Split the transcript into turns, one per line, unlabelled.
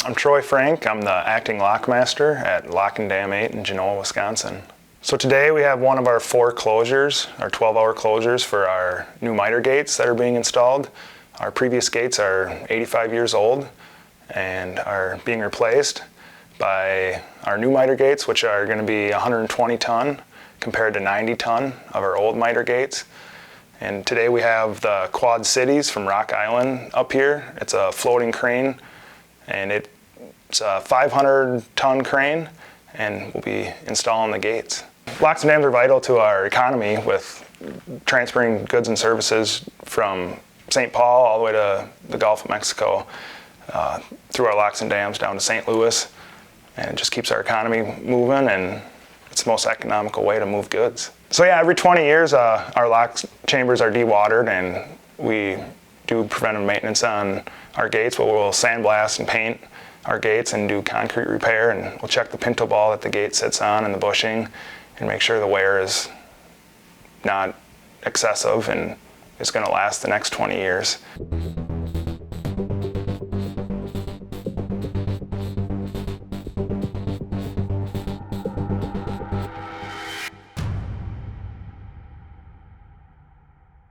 I'm Troy Frank. I'm the acting lockmaster at Lock and Dam 8 in Genoa, Wisconsin. So today we have one of our 4 closures, our 12-hour closures for our new miter gates that are being installed. Our previous gates are 85 years old and are being replaced by our new miter gates, which are going to be 120 ton compared to 90 ton of our old miter gates. And today we have the Quad Cities from Rock Island up here. It's a floating crane, and it's a 500-ton crane, and we'll be installing the gates. Locks and dams are vital to our economy with transferring goods and services from St. Paul all the way to the Gulf of Mexico through our locks and dams down to St. Louis, and it just keeps our economy moving, and it's the most economical way to move goods. So yeah, every 20 years our lock chambers are dewatered, and we do preventive maintenance on our gates, where we'll sandblast and paint our gates and do concrete repair, and we'll check the pinto ball that the gate sits on and the bushing and make sure the wear is not excessive and is going to last the next 20 years.